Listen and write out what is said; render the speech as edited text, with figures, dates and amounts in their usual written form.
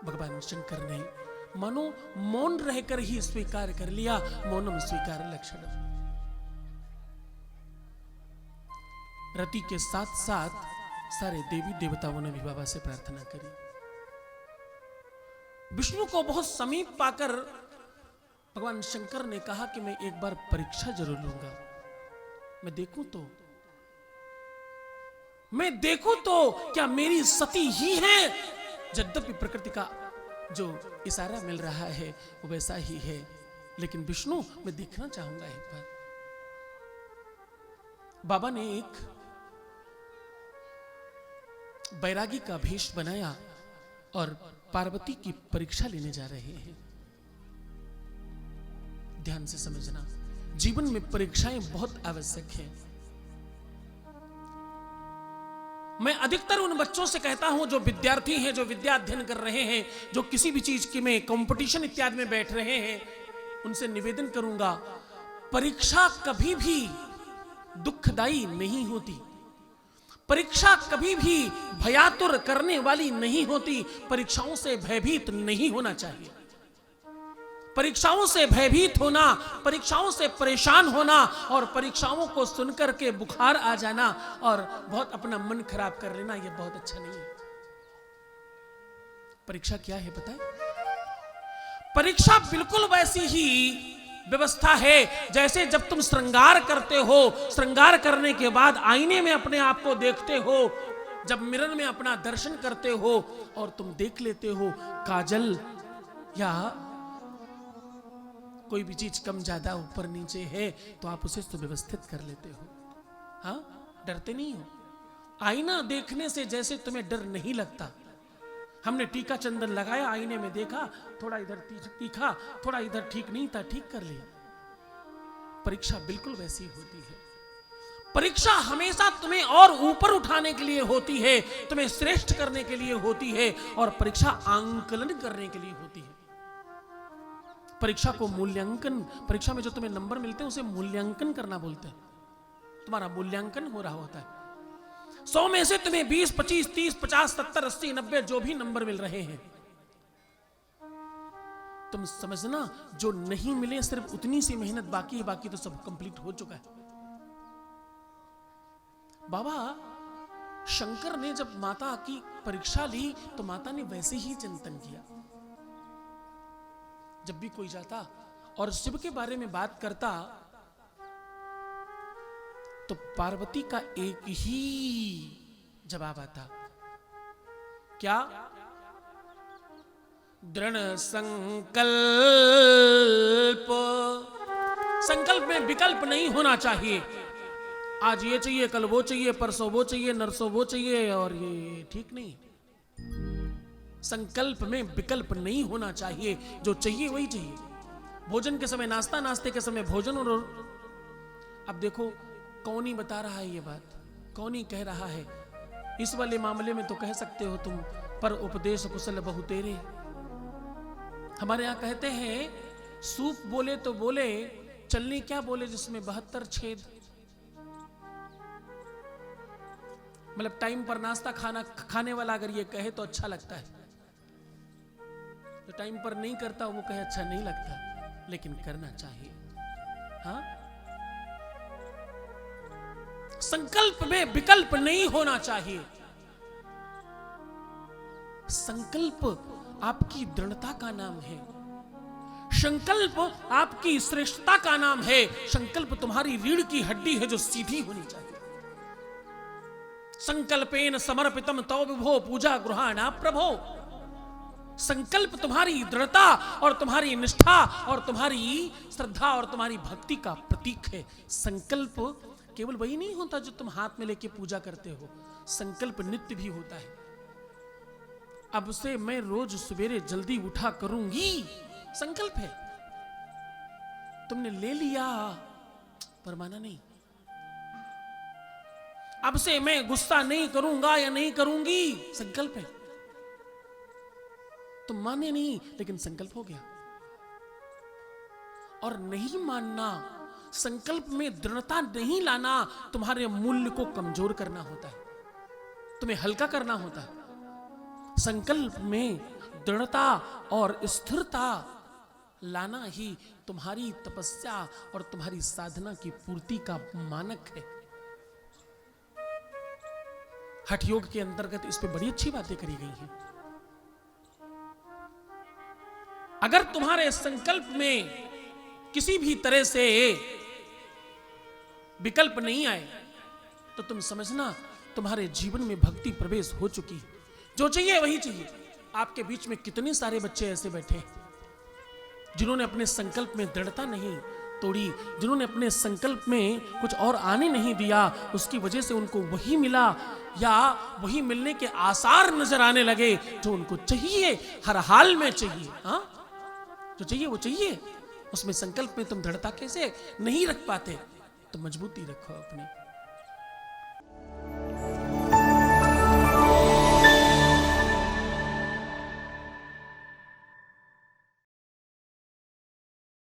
भगवान शंकर ने मानो मौन रहकर ही स्वीकार कर लिया। मौनम स्वीकार लक्षणम। रति के साथ साथ सारे देवी देवताओं ने भी बाबा से प्रार्थना करी। विष्णु को बहुत समीप पाकर भगवान शंकर ने कहा कि मैं एक बार परीक्षा जरूर लूंगा। मैं देखूं तो क्या मेरी सती ही है। यद्यपि प्रकृति का जो इशारा मिल रहा है वो वैसा ही है, लेकिन विष्णु मैं देखना चाहूंगा एक बार। बाबा ने एक बैरागी का भेष बनाया और पार्वती की परीक्षा लेने जा रहे हैं। ध्यान से समझना, जीवन में परीक्षाएं बहुत आवश्यक हैं। मैं अधिकतर उन बच्चों से कहता हूं जो विद्यार्थी हैं, जो विद्या अध्ययन कर रहे हैं, जो किसी भी चीज के में कंपटीशन इत्यादि में बैठ रहे हैं, उनसे निवेदन करूंगा, परीक्षा कभी भी दुखदाई नहीं होती। परीक्षा कभी भी भयातुर करने वाली नहीं होती। परीक्षाओं से भयभीत नहीं होना चाहिए। परीक्षाओं से भयभीत होना, परीक्षाओं से परेशान होना और परीक्षाओं को सुनकर के बुखार आ जाना और बहुत अपना मन खराब कर लेना, यह बहुत अच्छा नहीं है। परीक्षा क्या है पता है? परीक्षा बिल्कुल वैसी ही व्यवस्था है जैसे जब तुम श्रृंगार करते हो, श्रृंगार करने के बाद आईने में अपने आप को देखते हो, जब मिरर में अपना दर्शन करते हो और तुम देख लेते हो काजल या कोई भी चीज कम ज्यादा ऊपर नीचे है तो आप उसे सुव्यवस्थित कर लेते हो। हाँ, डरते नहीं हो। आईना देखने से जैसे तुम्हें डर नहीं लगता। हमने टीका चंदन लगाया, आईने में देखा, थोड़ा इधर तीखा, थोड़ा इधर ठीक नहीं था, ठीक कर लिया। परीक्षा बिल्कुल वैसी होती है। परीक्षा हमेशा तुम्हें और ऊपर उठाने के लिए होती है, तुम्हें श्रेष्ठ करने के लिए होती है और परीक्षा आंकलन करने के लिए होती है। परीक्षा को मूल्यांकन, परीक्षा में जो तुम्हें नंबर मिलते हैं उसे मूल्यांकन करना बोलते हैं। तुम्हारा मूल्यांकन हो रहा होता है। 100 में से तुम्हें 20, 25, 30, 50, 70, 80, 90 जो भी नंबर मिल रहे हैं, तुम समझना जो नहीं मिले सिर्फ उतनी सी मेहनत बाकी है, बाकी तो सब कंप्लीट हो चुका है। बाबा शंकर ने जब माता की परीक्षा ली तो माता ने वैसे ही चिंतन किया। जब भी कोई जाता और शिव के बारे में बात करता तो पार्वती का एक ही जवाब आता, क्या? दृढ़ संकल्प। संकल्प में विकल्प नहीं होना चाहिए। आज ये चाहिए, कल वो चाहिए, परसों वो चाहिए, नरसों वो चाहिए, और ये ठीक नहीं। संकल्प में विकल्प नहीं होना चाहिए। जो चाहिए वही चाहिए। भोजन के समय नाश्ता, नाश्ते के समय भोजन। और अब देखो कौन ही बता रहा है ये बात, कौन ही कह रहा है। इस वाले मामले में तो कह सकते हो तुम, पर उपदेश कुशल बहु तेरे। हमारे यहां कहते हैं सूप बोले तो बोले, चलनी क्या बोले जिसमें 72 छेद। मतलब टाइम पर नाश्ता खाने वाला अगर ये कहे तो अच्छा लगता है, जो टाइम पर नहीं करता वो कहे अच्छा नहीं लगता, लेकिन करना चाहिए। हाँ, संकल्प में विकल्प नहीं होना चाहिए। संकल्प आपकी दृढ़ता का नाम है। संकल्प आपकी श्रेष्ठता का नाम है। संकल्प तुम्हारी रीढ़ की हड्डी है जो सीधी होनी चाहिए। संकल्पेन समर्पितम तव विभो पूजा गृहाणा प्रभो। संकल्प तुम्हारी दृढ़ता और तुम्हारी निष्ठा और तुम्हारी श्रद्धा और तुम्हारी भक्ति का प्रतीक है। संकल्प केवल वही नहीं होता जो तुम हाथ में लेके पूजा करते हो। संकल्प नित्य भी होता है। अब से मैं रोज सवेरे जल्दी उठा करूंगी, संकल्प है। तुमने ले लिया पर माना नहीं। अब से मैं गुस्सा नहीं करूंगा या नहीं करूंगी, संकल्प है। तुम माने नहीं लेकिन संकल्प हो गया। और नहीं मानना, संकल्प में दृढ़ता नहीं लाना, तुम्हारे मूल्य को कमजोर करना होता है, तुम्हें हल्का करना होता है। संकल्प में दृढ़ता और स्थिरता लाना ही तुम्हारी तपस्या और तुम्हारी साधना की पूर्ति का मानक है। हठ योग के अंतर्गत इस पे बड़ी अच्छी बातें करी गई हैं। अगर तुम्हारे संकल्प में किसी भी तरह से विकल्प नहीं आए तो तुम समझना तुम्हारे जीवन में भक्ति प्रवेश हो चुकी है। जो चाहिए वही चाहिए। आपके बीच में कितने सारे बच्चे ऐसे बैठे हैं जिन्होंने अपने संकल्प में दृढ़ता नहीं तोड़ी, जिन्होंने अपने संकल्प में कुछ और आने नहीं दिया, उसकी वजह से उनको वही मिला या वही मिलने के आसार नजर आने लगे जो उनको चाहिए, हर हाल में चाहिए। हाँ, जो चाहिए वो चाहिए। उसमें संकल्प में तुम दृढ़ता कैसे नहीं रख पाते? तो मजबूती रखो अपनी।